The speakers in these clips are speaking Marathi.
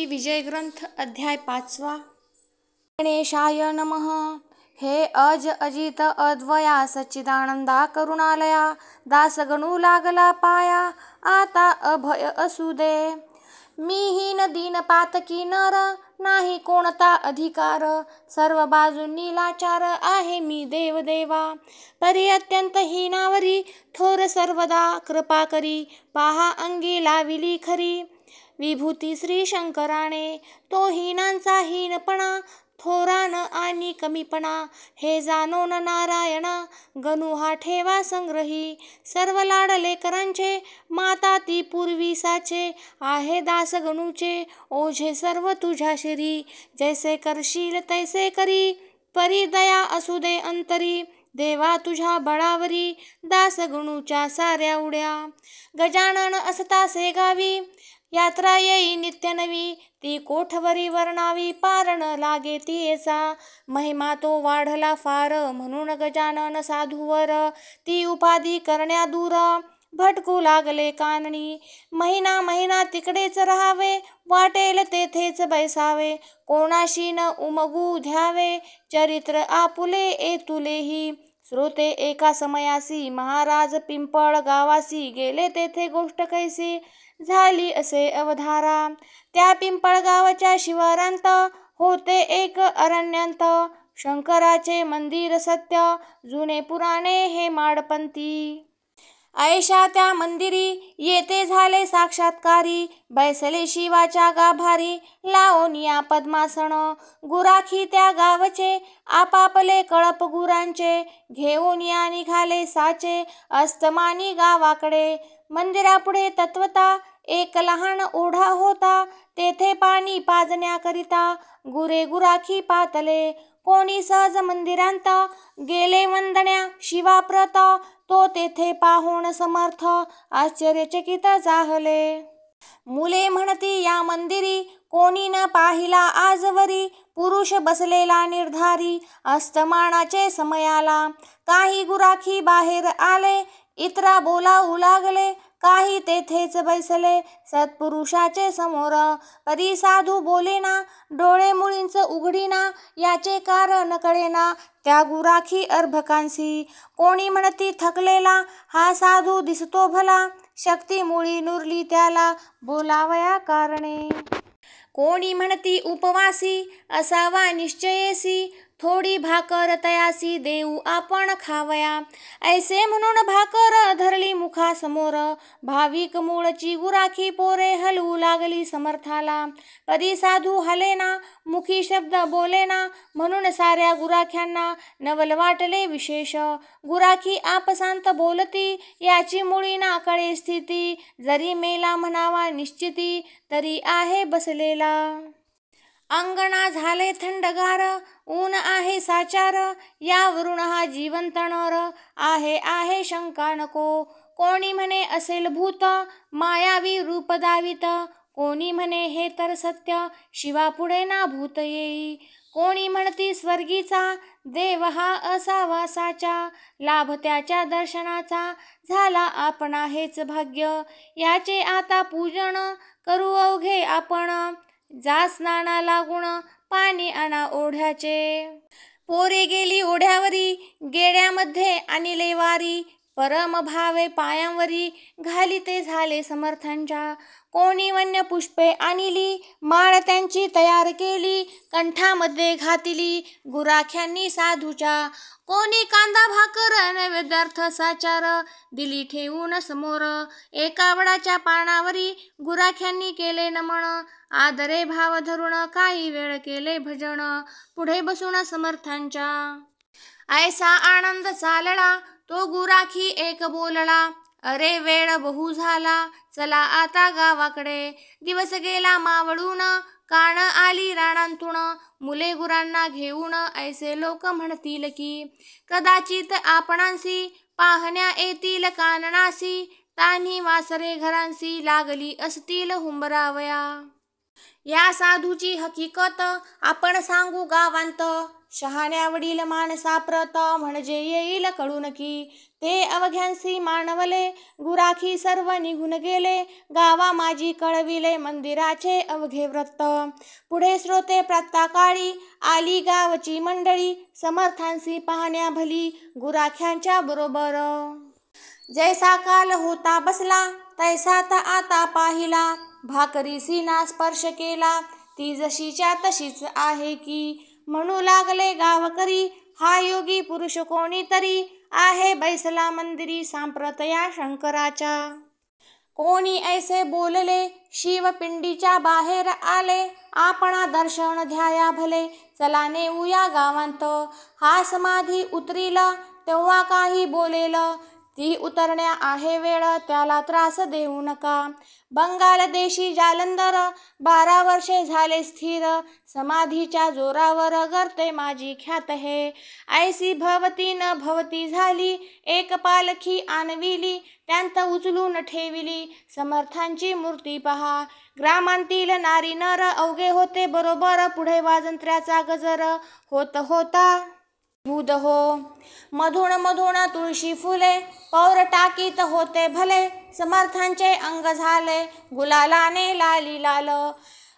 विजय ग्रंथ अध्याय 5 गणेशाय नमः। हे अज अजित अद्वया सच्चिदानंदा करुणालया, दास गणू लागला पाया, आता अभय असू दे। मी हीन दीन पातकी नर, नाही कोणता अधिकार, सर्व बाजूंनी लाचार आहे मी देवदेवा। परी अत्यंत हीनावरी, थोर सर्वदा कृपा करी, पाहा अंगी लाविली खरी। विभूती श्री शंकराने, तो हीनांचा हीनपणा, थोरान आणि कमीपणा, हे जाणोन नारायणा, गणू हा ठेवा संग्रही। सर्व लाड लेकरांचे, माता ती पूर्वी साचे, आहे दास गणूचे, ओझे सर्व तुझ्या शिरी। जैसे करशील तैसे करी, परी दया असू दे अंतरी, देवा तुझ्या बळावरी, दास गणूच्या साऱ्या उड्या। गजानन असता से गावी, यात्रा येई नित्य नवी, ती कोठवरी वर्णावी, पार न लागे तिचा, महिमा तो वाढला फार, म्हणून गजानन साधूवर, ती उपाधी करण्या दूर, भटकू लागले काननी। महिना महिना तिकडेच राहावे, वाटेल तेथेच बैसावे, कोणाशी न उमगू द्यावे, चरित्र आपुले एतुलेही। श्रोते एका समयासी, महाराज पिंपळ गावासी, गेले तेथे गोष्ट कैसी, झाली असे अवधारा। त्या पिंपळ गावाच्या शिवारांत, होते एक अरण्यांत, शंकराचे मंदिर सत्य, जुने पुराणे हे माडपंथी। ऐशा त्या मंदिरी, येथे झाले साक्षात्कारी, बैसले शिवाच्या गाभारी, लावोनिया पद्मासन। गुराखी त्या गावचे, आपापले कळप गुरांचे, घेऊन या निघाले साचे, अस्तमानी गावाकडे। मंदिरापुढे तत्वता एक लहान ओढा होता, तेथे पाणी पाजण्याकरिता, गुरे गुराखी पातले। कोणी सहज मंदिरांत, गेले वंदण्या शिवाप्रत, तो तेथे पाहून समर्थ, आश्चर्यचकित झाले। मुले म्हणती या मंदिरी, कोणी न पाहिला आजवरी, पुरुष बसलेला निर्धारी, अस्तमानाचे समयाला। काही गुराखी बाहेर आले, इतरा बोलावू लागले, काही तेथेच बैसले, सत्पुरुषाचे समोर। परी साधू बोलेना, डोळे मुळींच उघडीना, याचे कारण कळेना त्या गुराखी अर्भकांसी। कोणी म्हणती थकलेला, हा साधू दिसतो भला, शक्ती मुळी नुरली त्याला, बोलावया कारणे। कोणी म्हणती उपवासी, असावा निश्चयेसी, थोडी भाकर तयासी देऊ आपण खावया। ऐसे म्हणून भाकर धरली मुखासमोर, भाविक मूळची गुराखी पोरे हलवू लागली समर्थाला। परी साधू हलेना, मुखी शब्द बोलेना, म्हणून साऱ्या गुराख्यांना नवल वाटले विशेष। गुराखी आपसांत बोलती, याची मुळी ना कळे स्थिती, जरी मेला म्हणावा निश्चिती, तरी आहे बसलेला। अंगणा झाले थंडगार, ऊन आहे साचार, यावरून हा जिवंत नर, आहे शंका नको। कोणी म्हणे असेल भूत, मायावी रूप दावित, कोणी म्हणे हे तर सत्य, शिवापुढे ना भूत येई। कोणी म्हणती स्वर्गीचा, देव हा असावा साचा, लाभ त्याच्या दर्शनाचा, झाला आपणा हेच भाग्य, याचे आता पूजन करू अवघे आपण। जा स्नाना लागून, पाणी आणा ओढ्याचे। पोरे गेली ओढ्यावरी, गेड्यामध्ये आणिले वारी, परम भावे पायांवरी, घालिते झाले समर्थांच्या। कोणी वन्य पुष्पे आणिली, माळ त्यांची तयार केली, कंठामध्ये घातिली गुराख्यांनी साधूच्या। कोणी कांदा भाकर नैवेद्यार्थ साचार, दिली ठेवून समोर, एका वडाच्या पानावरी, गुराख्यांनी केले नमन, आदरे भाव धरून काही वेळ केले भजन, पुढे बसून समर्थांच्या। ऐसा आनंद चालला, तो गुराखी एक बोलला, अरे वेळ बहु झाला, चला आता गावाकडे। दिवस गेला मावळून, कान आली रानांतून, मुले गुरांना घेऊन, ऐसे लोक म्हणतील की, कदाचित आपणांसी, पाहण्या येतील काननासी, तान्ही वासरे घरांसी, लागली असतील हुंबरावया। या साधूची हकीकत आपण सांगू गावांत, शहाण्या वडील माणसा प्रत म्हणजे येईल कळून की. ते अवघ्यांसी मानवले गुराखी सर्व निघून गेले, गावा माझी कळविले मंदिराचे अवघे व्रत. पुढे श्रोते प्रातःकाळी आली गावची मंडळी, समर्थांसी पाहण्या भली गुराख्यांच्या बरोबर. जैसा काल होता बसला तैसा आता पाहिला, भाकरीसी ना स्पर्श केला ती जशीच्या तशीच आहे की. म्हणू लागले गावकरी हा योगी पुरुष कोणीतरी, आहे बैसला मंदिरी सांप्रत या शंकराच्या. कोणी ऐसे बोलले शिवपिंडीच्या बाहेर आले, आपणा दर्शन घ्याया भले चला नेऊया गावांत. हा समाधी उतरीला तेव्हा काही बोलेल, ती उतरण्या आहे वेळ त्याला त्रास देऊ नका. बंगाल देशी जालंधर 12 वर्षे झाले स्थिर, समाधीच्या जोरावर करते माझी ख्यात हे. ऐसी भवती न भवती झाली एक पालखी आणविली, त्यांत उचलून ठेविली समर्थांची मूर्ती पहा. ग्रामांतील नारी नर अवघे होते बरोबर, पुढे वाजंत्र्याचा गजर होत होता बुध हो. मधून मधून तुळशी फुले पौर टाकीत होते भले, समर्थांचे अंग झाले गुलालाने लाली लाल.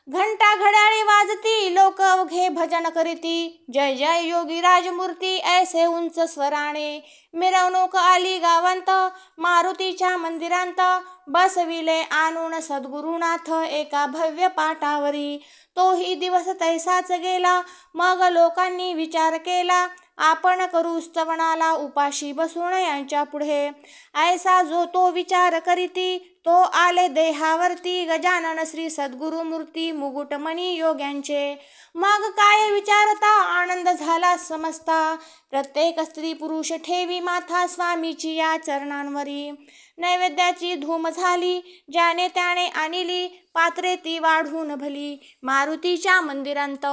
घंटा घड्याळी वाजती लोक अवघे भजन करीती, जय जय योगी राजमूर्ती ऐसे उंच स्वराने. मिरवणूक आली गावांत मारुतीच्या मंदिरांत, बसविले आणून सद्गुरुनाथ एका भव्य पाटावरी. तोही दिवस तैसाच गेला मग लोकांनी विचार केला, आपण करू स्तवनाला उपाशी बसून यांच्या पुढे. ऐसा जो तो विचार करीती तो आले देहावरती, गजानन श्री सद्गुरु मूर्ती मुकुटमणी योग्यांचे. मग काय विचारता आनंद झाला समजता, प्रत्येक स्त्री पुरुष ठेवी माथा स्वामीची या चरणांवरी. नैवेद्याची धूम झाली ज्याने त्याने आणली, पात्रे ती वाढून भली मारुतीच्या मंदिरांत.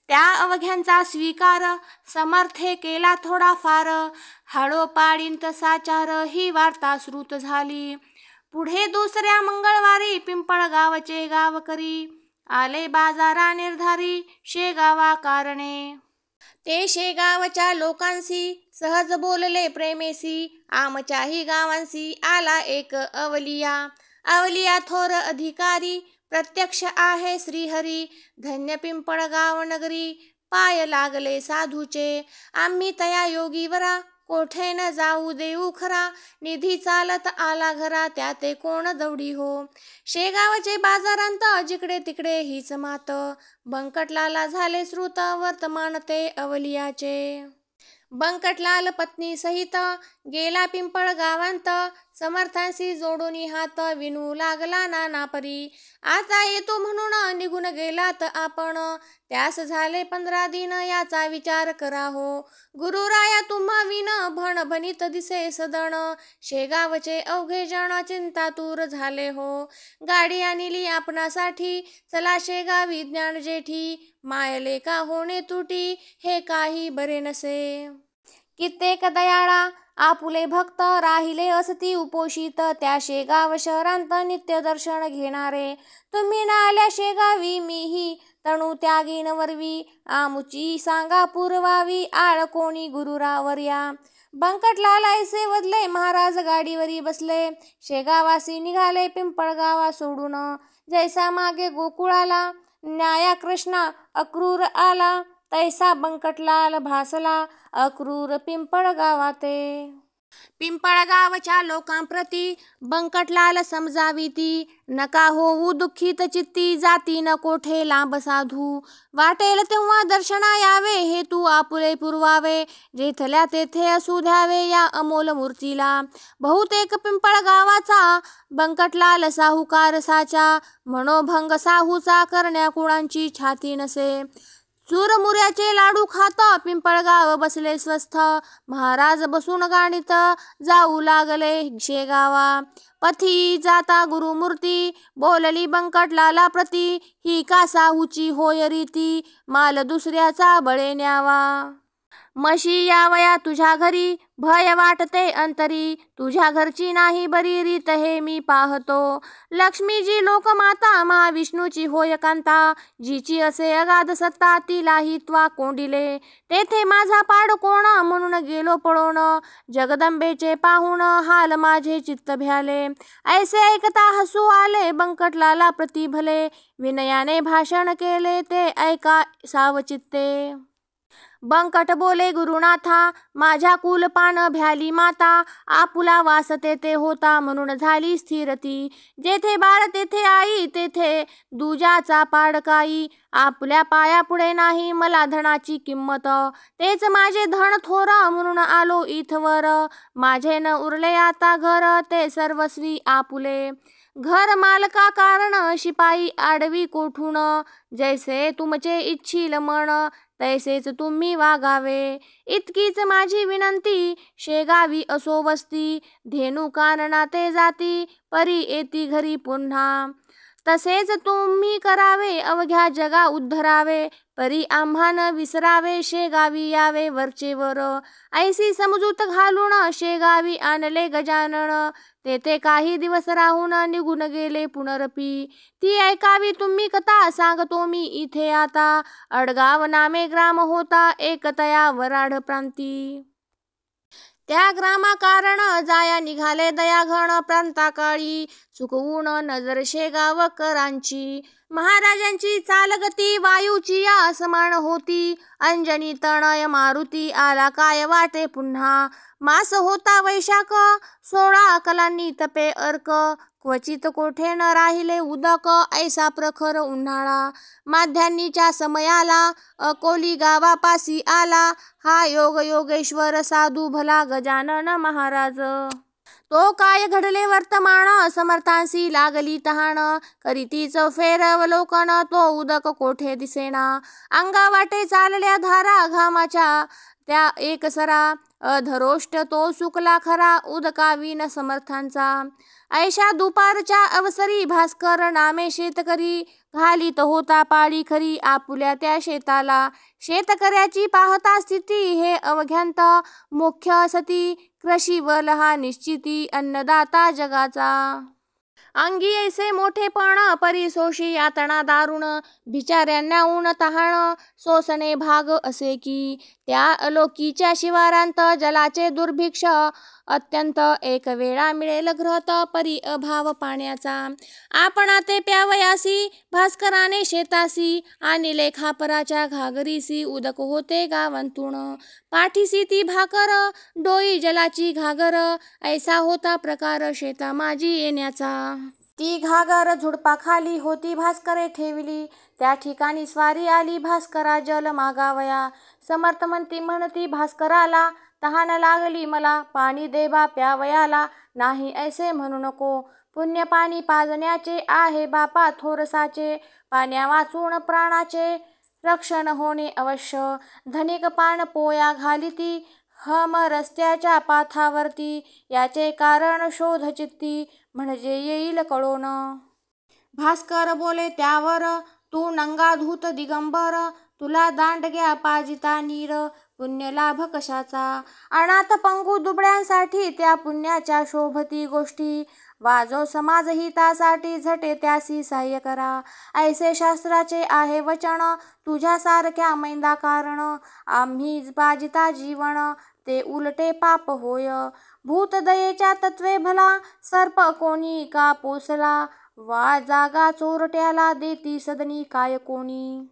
त्या अवघ्यांचा स्वीकार समर्थे केला थोडाफार, हाडोपाडींत साचार ही वार्ता श्रुत झाली. पुढे दुसऱ्या मंगळवारी पिंपळगावचे गावकरी आले बाजारा निर्धारी शेगावा कारणे. ते शेगावच्या लोकांशी सहज बोलले प्रेमेसी, आमच्याही गावांशी आला एक अवलिया. अवलिया थोर अधिकारी प्रत्यक्ष आहे श्रीहरी, धन्य पिंपळगाव नगरी पाय लागले साधूचे. आम्ही तया योगीवरा कोठे न जाऊ देऊ खरा, निधी चालत आला घरा त्याते कोण दौडी हो. शेगावचे बाजारांत जिकडे तिकडे हीच मात, बंकटलाला झाले श्रुत वर्तमान ते अवलियाचे. बंकटलाल पत्नी सहित गेला पिंपळ गावांत, समर्थांशी जोडून हात विनू लागला नाना परी. आता येतो म्हणून निघून गेलात आपण, त्यास झाले 15 दिन याचा विचार करा हो. गुरुराया तुम्हा विन भण भणित दिसे सदण, शेगावचे अवघे जण चिंतातूर झाले हो. गाडी आणली आपणासाठी चला शेगावी ज्ञान जेठी, मायले का होणे तुटी हे काही बरे नसे. कित्येक दयाळा आपुले भक्त राहिले असती उपोषित, त्या शेगाव शहरांत नित्य दर्शन घेणारे. तुम्ही ना आल्या शेगावी मीही तणू त्यागीन वरवी, आमुची सांगा पुरवावी आळ कोणी गुरुरावर्या. बंकटलाल ऐसे वदले महाराज गाडीवरी बसले, शेगावासी निघाले पिंपळगावा सोडून. जैसा मागे गोकुळाला न्याया कृष्णा अक्रूर आला, तैसा बंकटलाल भासला अक्रूर पिंपळगावाते. पिंपळगावच्या लोकांप्रती बंकटलाल समजाविती, नका होऊ दुःखित चित्ती जाती न कोठे लांब साधू. वाटेल तेव्हा दर्शना यावे हे तू आपुले पुरवावे, जेथल्या तेथे असू द्यावे या अमोल मूर्तीला. बहुतेक पिंपळगावाचा बंकटलाल साहुकार साचा, मनोभंग साहूचा करण्या कुणांची छाती नसे. चुरमुऱ्याचे लाडू खात पिंपळगाव बसले स्वस्थ, महाराज बसून गाडीत जाऊ लागले शेगावा. पथी जाता गुरुमूर्ती बोलली बंकटलाला प्रती, ही का साहूची होय रीती माल दुसऱ्याचा बळे न्यावा. म्हशी यावया तुझ्या घरी, भय वाटते अंतरी, तुझ्या घरची नाही बरी रीत हे मी पाहतो. लक्ष्मीजी लोकमाता महाविष्णूची होय कांता, जिची असे अगाध सत्ता तिलाही त्वा कोंडिले. तेथे माझा पाड कोण म्हणून गेलो पळून, जगदंबेचे पाहून हाल माझे चित्त भ्याले. ऐसे ऐकता हसू आले बंकटलाला प्रतिभले, विनयाने भाषण केले ते ऐका सावचित्ते. बंकट बोले गुरुनाथा, माझ्या कुलपान भ्याली माता, आपुला वास तेथे होता म्हणून झाली स्थिरती. जेथे बाळ तेथे आई, तेथे दुजाचा पाडकाई, आपल्या पायापुढे नाही मला धनाची किंमत, तेच माझे धन थोर म्हणून आलो इथवर. माझे न उरले आता घर, ते सर्वस्वी आपुले. घर मालका कारण शिपाई आडवी कोठून, जैसे तुमचे इच्छिल मन तैसेच तुम्ही वागावे. इतकीच माझी विनंती, शेगावी असो वस्ती, धेनू कानना ते जाती, परी येती घरी पुन्हा. तसेच तुम्ही करावे अवघ्या जगा उद्धरावे, परी आम्हान विसरावे शेगावी यावे वरचेवर. ऐसी समजूत घालून शेगावी आणले गजानन, तेथे काही दिवस राहून निघून गेले पुनरपी. ती ऐकावी तुम्ही कथा सांगतो मी इथे आता. अडगाव नामे ग्राम होता एक तया वराड प्रांती. त्या ग्रामाकारण जाया निघाले दयाघण, प्रांताकाळी चुकवून नजर शेगावकरांची. महाराजांची चालगती वायूची या असमान होती, अंजनी तनय मारुती आला काय वाटे पुन्हा. मास होता वैशाख, 16 कलांनी तपे अर्क, क्वचित कोठे न राहिले उदक ऐसा प्रखर उन्हाळा. माध्यान्नीच्या समयाला अकोली गावापासी आला, हा योग योगेश्वर साधू भला गजानन महाराज. तो काय घडले वर्तमान, समर्थांसी लागली तहान, करीतीच फेरवलोकन तो उदक कोठे दिसेना. अंगावाटे चालल्या धारा घामाच्या त्या एकसरा, अधरोष्ट तो सुकला खरा उदकाविन समर्थांचा. ऐशा दुपारच्या अवसरी भास्कर नामे शेतकरी, घालीत होता पाळी खरी आपुल्या त्या शेताला. शेतकऱ्याची पाहता स्थिती हे अवघ्यांत मुख्य असती, कृषीवल हा निश्चिती अन्नदाता जगाचा. अंगी ऐसे मोठेपण परी सोशी यातना दारुण, भिचाऱ्यांना ऊन तहान सोसणे भाग असे की. त्या अलोकीच्या शिवारांत जलाचे दुर्भिक्ष अत्यंत, एक वेळा मिळेल घृत परी अभाव पाण्याचा. आपणा ते प्यावयासी भास्कराने शेतासी, आणिले खापराच्या घागरीसी उदक होते गावांतून. पाठीसी ती भाकर डोई जलाची घागर, ऐसा होता प्रकार शेता माझी येण्याचा. ती घागर झुडपाखाली होती भास्करे ठेविली, त्या ठिकाणी स्वारी आली भास्करा जल मागावया. समर्थ म्हणती भास्कराला, तहान लागली मला पाणी दे बा प्यावयाला. नाही ऐसे म्हणू नको, पुण्य पाणी पाजण्याचे आहे बापा थोरसाचे. पाण्या वाचून प्राणाचे रक्षण होणे अवश्य. धनिक पान पोया घालिती हम रस्त्याच्या पाथावरती, याचे कारण शोध चित्ती म्हणजे येईल कळोन. भास्कर बोले त्यावर, तू नंगाधूत दिगंबर, तुला दांडग्या पाजिता नीर, पुण्य लाभ कशाचा. अनाथ पंगू दुबळ्यांसाठी त्या पुण्याच्या शोभती गोष्टी, वाजो समाज हितासाठी झटे त्यासी सहाय्य करा. ऐसे शास्त्राचे आहे वचन, तुझ्यासारख्या मैंदा कारण. आम्ही पाजिता जीवन, ते उलटे पाप होय. भूतदयेच्या तत्वे भला, सर्प कोणी का पोसला, वा जागा चोरट्याला देती सदनी काय कोणी.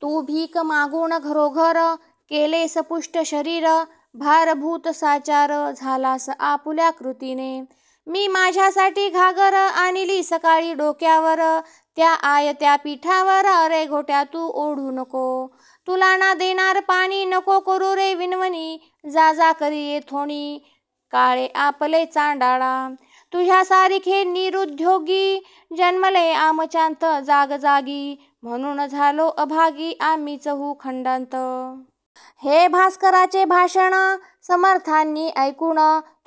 तू भीक मागून घरोघर, केले सपुष्ट शरीर, भारभूत साचार झालास आपुल्या कृतीने. मी माझ्यासाठी घागर आणली सकाळी डोक्यावर, त्या आयत्या पीठावर रे घोट्या तू ओढू नको. तुला ना देणार पाणी नको करू रे विनवणी, जा जा करी येथोणी काळे आपले चांडाळा. तुझ्या सारिखे निरुद्योगी जन्मले आमच्यात जागजागी, म्हणून झालो अभागी आम्ही चहू खंडांत. हे भास्कराचे भाषण समर्थांनी ऐकून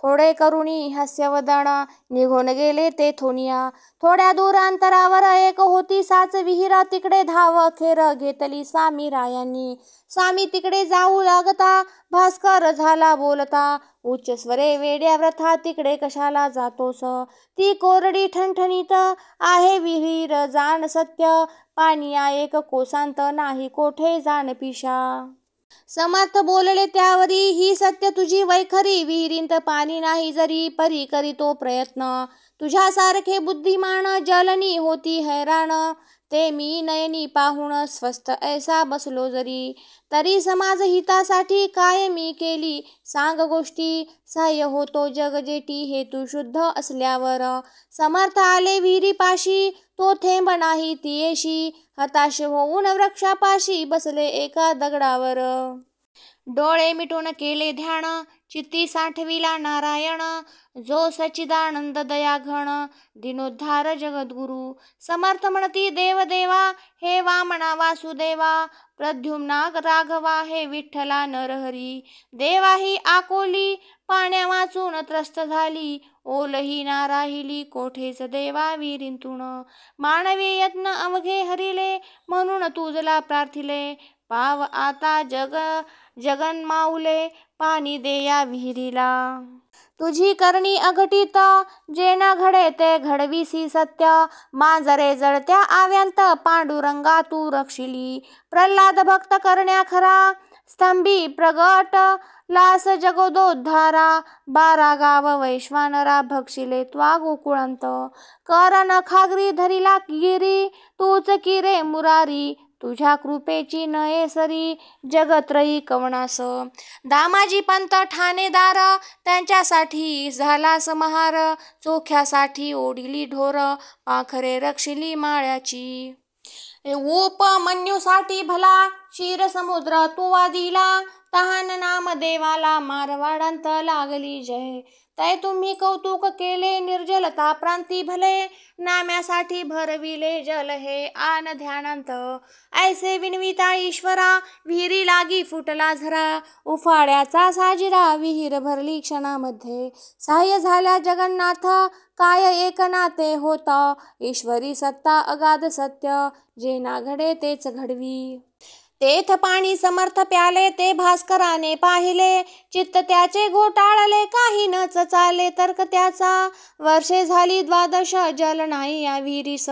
थोडे करुणी हास्यवदन निघून गेले तेथोनिया. थोड्या दूर अंतरावर एक होती साच विहीर, तिकडे धाव खेर घेतली स्वामी रायांनी. स्वामी तिकडे जाऊ लागता भास्कर झाला बोलता, उच्च स्वरे वेड्या व्रथा तिकडे कशाला जातोस. ती कोरडी ठणठणीत आहे विहीर जाण सत्य, पानिया एक कोसांत नाही कोठे जाण पिशा. समर्थ बोलले त्यावरी, ही सत्य तुझी वैखरी, विहिरींत पाणी नाही जरी परी करीतो प्रयत्न. तुझ्यासारखे बुद्धिमान जलनी होती हैराण, ते मी नयनी पाहून स्वस्थ ऐसा बसलो जरी. तरी समाज हितासाठी काय मी केली सांग गोष्टी, सहाय्य होतो जग जेटी हे तू शुद्ध असल्यावर. समर्थ आले विहिरीपाशी, तो थेंब नाही तियेशी, हताश होऊन वृक्षापाशी बसले एका दगडावर. डोळे मिटून केले ध्यान, चित्ती साठविला नारायण, जो सच्चिदानंद दयाघन दिनोद्धार जगद्गुरु. समर्थ म्हणती देवदेवा, हे वामना वासुदेवा, प्रद्युम्ना राघवा, हे विठ्ठला नरहरी. देवा ही आकोली पाण्या वाचून त्रस्त झाली, ओलही ना राहिली कोठेच देवा विहिरींतून. मानवी यत्न अवघे हरिले, म्हणून तुझला प्रार्थिले, पाव आता जगन्माऊले, पाणी दे या विहिरीला. तुझी करणी अघटित, जे न घडे ते घडविसी सत्य, मांजरे जळत्या आव्यांत पांडुरंगा तू रक्षिली. प्रल्हाद भक्त करण्या खरा, स्तंभी प्रगट लास जगदोद्धारा, 12 गाव वैश्वानरा भक्षिले त्वा गोकुळांत. कर नखाग्री धरिला गिरी, तूच की रे मुरारी, तुझ्या कृपेची नये सरी जगत्रयी कवनास. दामाजी पंत ठाणेदार, त्यांच्यासाठी झाला समहार, चोख्यासाठी ओढिली ढोर, पाखरे रक्षिली माळ्याची. उपमन्यूसाठी भला क्षीर समुद्र तू वादिला, तहान नामदेवाला मारवाडांत लागली जय. तै तुम्ही कौतुक केले निर्जलता प्रांती भले, नाम्यासाठी भरविले जल हे आन ध्यानांत. ऐसे विनविता ईश्वरा, विहिरी लागी फुटला झरा, उफाळ्याचा साजिरा विहीर भरली क्षणामध्ये. सहाय्य झाल्या जगन्नाथ, काय एक नाते होता, ईश्वरी सत्ता अगाध सत्य, जे ना घडे तेच घडवी. तेथ पाणी समर्थ प्याले, ते भास्कराने पाहिले, चित्त त्याचे घोटाळले, काही न चाले तर्क त्याचा. वर्षे झाली 12 जल नाही या विहिरीस,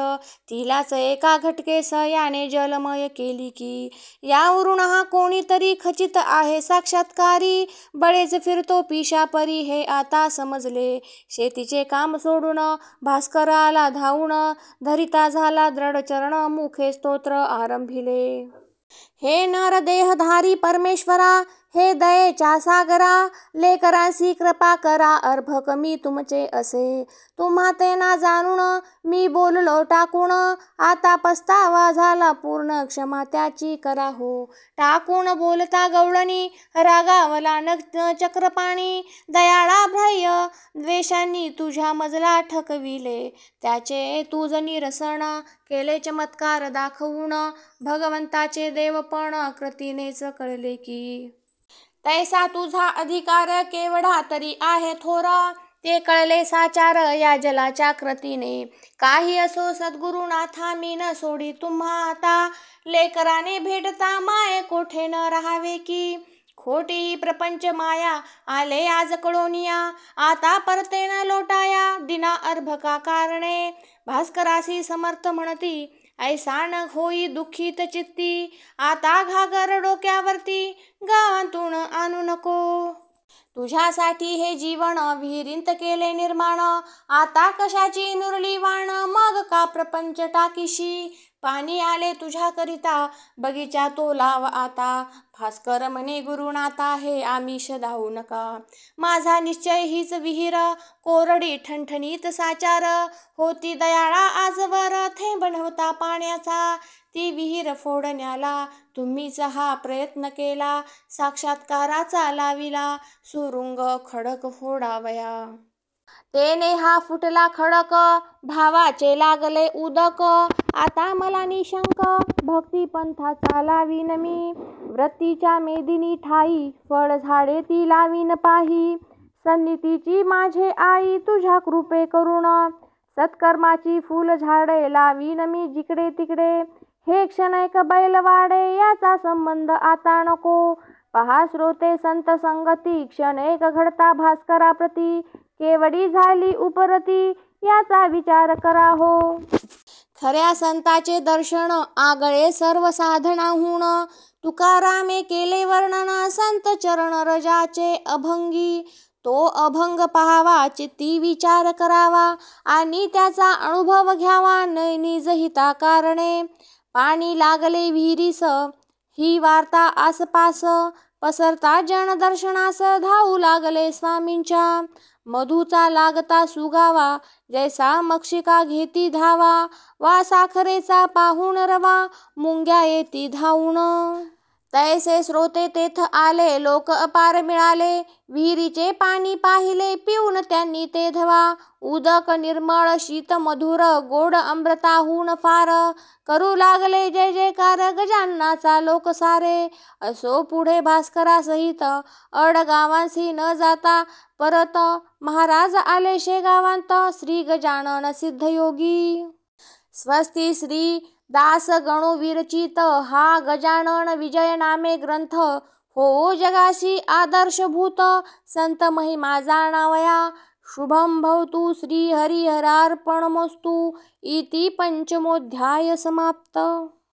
तिलाच एका घटकेस याने जलमय केली की. यावरून हा कोणीतरी खचित आहे साक्षात्कारी, बळेच फिरतो पिशापरी हे आता समजले. शेतीचे काम सोडून भास्कर आला धावून, धरिता झाला दृढ चरण, मुखे स्तोत्र आरंभिले. हे नरदेहधारी परमेश्वरा, हे दयेच्या सागरा, लेकरांसी कृपा करा, अर्भक मी तुमचे असे. तुम्हा ते ना जाणून मी बोललो टाकून, आता पस्तावा झाला पूर्ण, क्षमा त्याची करा हो. टाकून बोलता गवळणी, रागावला चक्रपाणी, दयाळा भ्राह्य द्वेषांनी तुझ्या मजला ठकविले. त्याचे तुझ निरसन केले चमत्कार दाखवून, भगवंताचे देवपण कृतीनेच कळले की. तैसा तुझा अधिकार केवढा तरी आहे थोर, ते कळले साचार या जलाच्या कृतीने. काही असो सद्गुरुनाथा, मी न सोडी तुम्हा आता, लेकराने भेटता माये कोठे न राहावे की. खोटी प्रपंच माया आले आज कळोनिया, आता परते न लोटाया दिना अर्भका कारणे. भास्करासी समर्थ म्हणती, ऐसा न होई दुःखित चित्ती, आता घागर डोक्यावरती गावातून आणू नको. तुझ्यासाठी हे जीवन विहिरींत केले निर्माण, आता कशाची नुरली वाण, मग का प्रपंच टाकीशी. पाणी आले तुझ्याकरिता, बगीचा तो लाव आता. भास्कर म्हणे गुरुनाथा, हे आमिष धावू नका. माझा निश्चय हीच विहीर, कोरडी ठणठणीत साचार, होती दयाळा आजवर, थेंब नव्हता पाण्याचा. ती विहीर फोडण्याला तुम्हीच हा प्रयत्न केला, साक्षात्काराचा लाविला सुरुंग खडक फोडावया. तेने हा फुटला खडक, भावाचे लागले उदक. आता मला निशंक, भक्ती पंथाचा लावीन मी. व्रतीच्या मेदिनी ठाई, फळ झाडे ती लावीन पाही. सन्नितीची माझे आई, तुझ्या कृपे करुण. सत्कर्माची फुल झाडे लावीन मी जिकडे तिकडे. हे क्षणैक बैलवाडे, याचा संबंध आता नको. पहा श्रोते संत संगती, क्षणैक घडता भास्करा प्रती. केवडी झाली उपरती, याचा विचार करा हो. खऱ्या संताचे दर्शन, आगळे सर्व साधनाहून. तुकारामे केले वर्णन, संत चरण रजाचे अभंगी. तो अभंग पाहावा, चित्ती विचार करावा, आणि त्याचा अनुभव घ्यावा. नैनिज हिता कारणे, पाणी लागले विहिरीस, ही वार्ता आसपास. पसरता जन दर्शनास, धावू लागले स्वामींच्या. मधूचा लागता सुगावा, जैसा मक्षिका घेती धावा. वा साखरेचा पाहून रवा, मुंग्या येती धावून. तैसे श्रोते तेथ आले, लोक अपार मिळाले. विहिरीचे पाणी पाहिले, पिऊन त्यांनी ते धवा. उदक निर्मळ शीत मधुर, गोड अमृताहून फार. करू लागले जय जयकार, गजाननाचा लोक सारे. असो पुढे भास्करा सहित, अडगावांसी न जाता परत. महाराज आले शेगावांत, श्री गजानन सिद्धयोगी. स्वस्ती श्री दास गणो विरचित, हा गजानन विजय नामे ग्रंथ. हो जगाशी आदर्शभूत, संत महिमा जाणावया. शुभम भवतु श्री हरिहरार्पणमस्तु. इति पंचमोऽध्याय समाप्त.